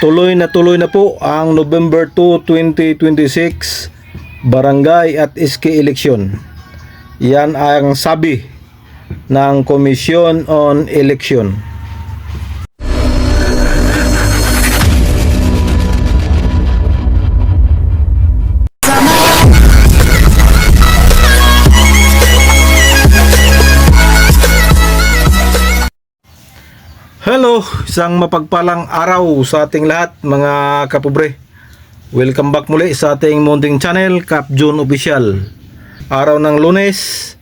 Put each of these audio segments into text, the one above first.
tuloy na po ang November 2, 2026 barangay at SK election. Yan ang sabi ng Commission on Election. Hello, isang mapagpalang araw sa ating lahat mga kapobre. Welcome back muli sa ating munting channel, Cap June Official. Araw ng Lunes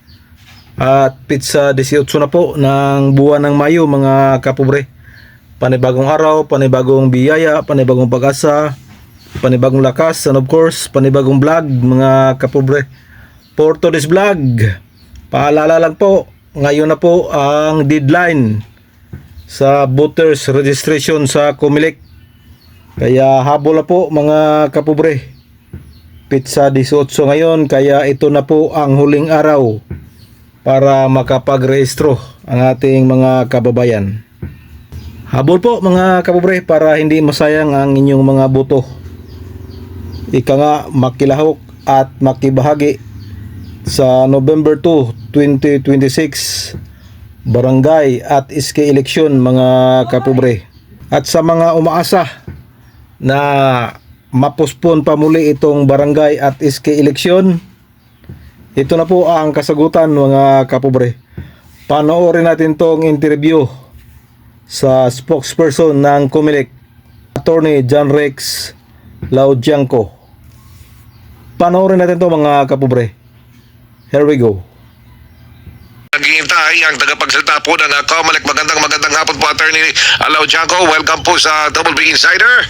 at pizza 18 na po ng buwan ng Mayo mga kapobre. Panibagong araw, panibagong biyaya, panibagong pag-asa, panibagong lakas, and of course, panibagong vlog mga kapobre. For today's vlog, paalala lang po, ngayon na po ang deadline sa voters registration sa Comelec. Kaya habol na po mga kapobre. Pizza 18 ngayon, kaya ito na po ang huling araw para makapagrehistro ang ating mga kababayan. Habol po mga kapobre para hindi masayang ang inyong mga boto. Ika nga makilahok at makibahagi sa November 2, 2026 barangay at SK election mga kapobre. At sa mga umaasa na mapospon pa muli itong barangay at SK election, ito na po ang kasagutan mga kapobre. Panoorin natin tong interview sa spokesperson ng Comelec, Attorney John Rex Laudianco. Panoorin natin to mga kapobre. Here we go. Naghihintay ang tagapagsalita po ng Comelec. Magandang hapon po, Attorney Laudianco. Welcome po sa Double B Insider.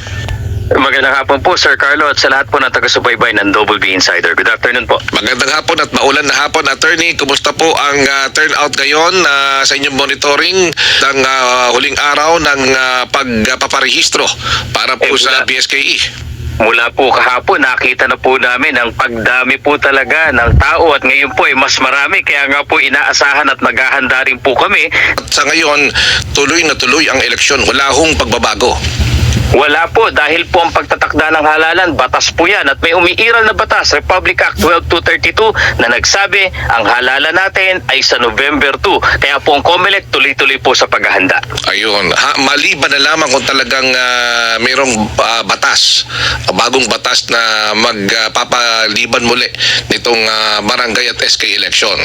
Magandang hapon po, Sir Carlo, at sa lahat po ng taga-subaybay ng Double B Insider. Good afternoon po. Magandang hapon at maulan na hapon, Attorney. Kumusta po ang turnout ngayon sa inyong monitoring ng huling araw ng pagpaparehistro para po sa BSKE? Mula po kahapon, nakita na po namin ang pagdami po talaga ng tao at ngayon po ay mas marami. Kaya nga po inaasahan at naghahanda rin po kami. At sa ngayon, tuloy na tuloy ang eleksyon. Wala hong pagbabago. Wala po, dahil po ang pagtatakda ng halalan, batas po yan. At may umiiral na batas, Republic Act 12232, na nagsabi ang halalan natin ay sa November 2. Kaya po ang Comelec tuloy-tuloy po sa paghahanda. Ayun, maliban na lamang kung talagang mayroong batas, bagong batas na magpapaliban muli nitong barangay at SK election.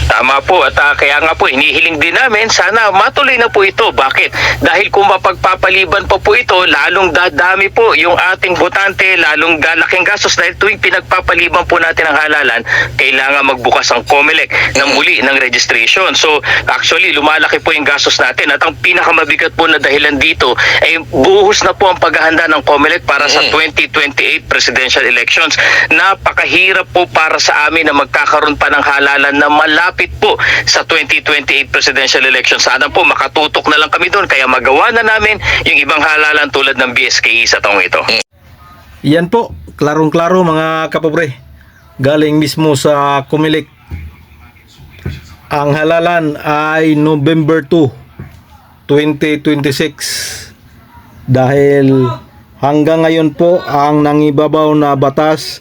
Tama po, at kaya nga po hinihiling din namin sana matuloy na po ito. Bakit? Dahil kung mapagpapaliban pa po ito, lalong dadami po yung ating botante, lalong laking gastos dahil tuwing pinagpapaliban po natin ang halalan, kailangan magbukas ang Comelec ng muli ng registration. So actually lumalaki po yung gastos natin at ang pinakamabigat po na dahilan dito ay buhos na po ang paghahanda ng Comelec para sa 2028 presidential elections. Napakahirap po para sa amin na magkakaroon pa ng halalan na malapit po sa 2028 presidential election. Sana po makatutok na lang kami doon kaya magawa na namin yung ibang halalan tulad ng BSKE sa taong ito. Yan po, klarong-klaro mga kapobre. Galing mismo sa Comelec. Ang halalan ay November 2, 2026. Dahil hanggang ngayon po ang nangibabaw na batas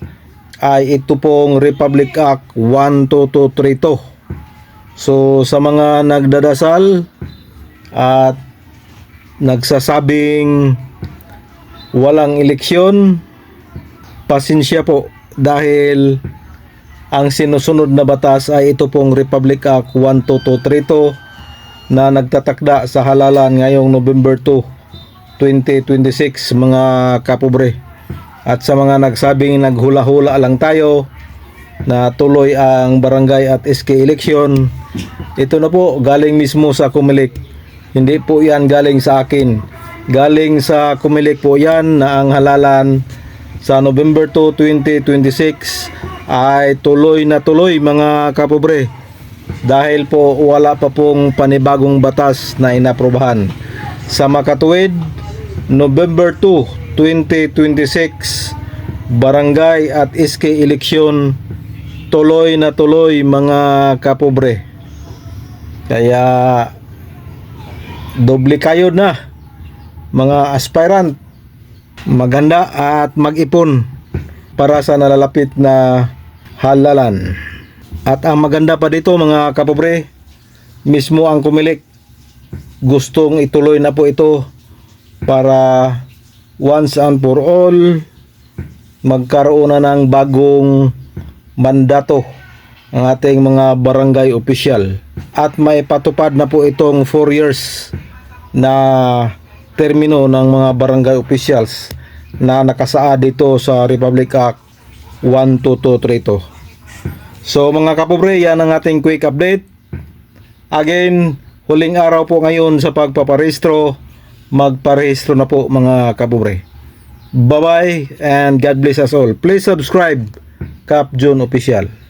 ay ito pong Republic Act 12232. So sa mga nagdadasal at nagsasabing walang eleksyon, pasensya po dahil ang sinusunod na batas ay ito pong Republic Act 12232 na nagtatakda sa halalan ngayong November 2, 2026 mga kapobre. At sa mga nagsabing naghula-hula lang tayo na tuloy ang barangay at SK election, ito na po galing mismo sa Comelec. Hindi po yan galing sa akin, galing sa Comelec po yan na ang halalan sa November 2, 2026 ay tuloy na tuloy mga kapobre, dahil po wala pa pong panibagong batas na inaprobahan. Sa makatuwid, November 2, 2026 barangay at SK election, tuloy na tuloy mga kapobre. Kaya doble kayo na mga aspirant maghanda at mag-ipon para sa nalalapit na halalan. At ang maganda pa dito mga kapobre, mismo ang kumilik gustong ituloy na po ito para once and for all magkaroon na ng bagong mandato ang ating mga barangay official at maipatupad na po itong 4 years na termino ng mga barangay officials na nakasaad dito sa Republic Act 12232. So mga kapobre, yan ang ating quick update. Again, huling araw po ngayon sa pagpaparehistro. Magparehistro na po mga kapobre. Bye bye and God bless us all. Please subscribe Cap John Official.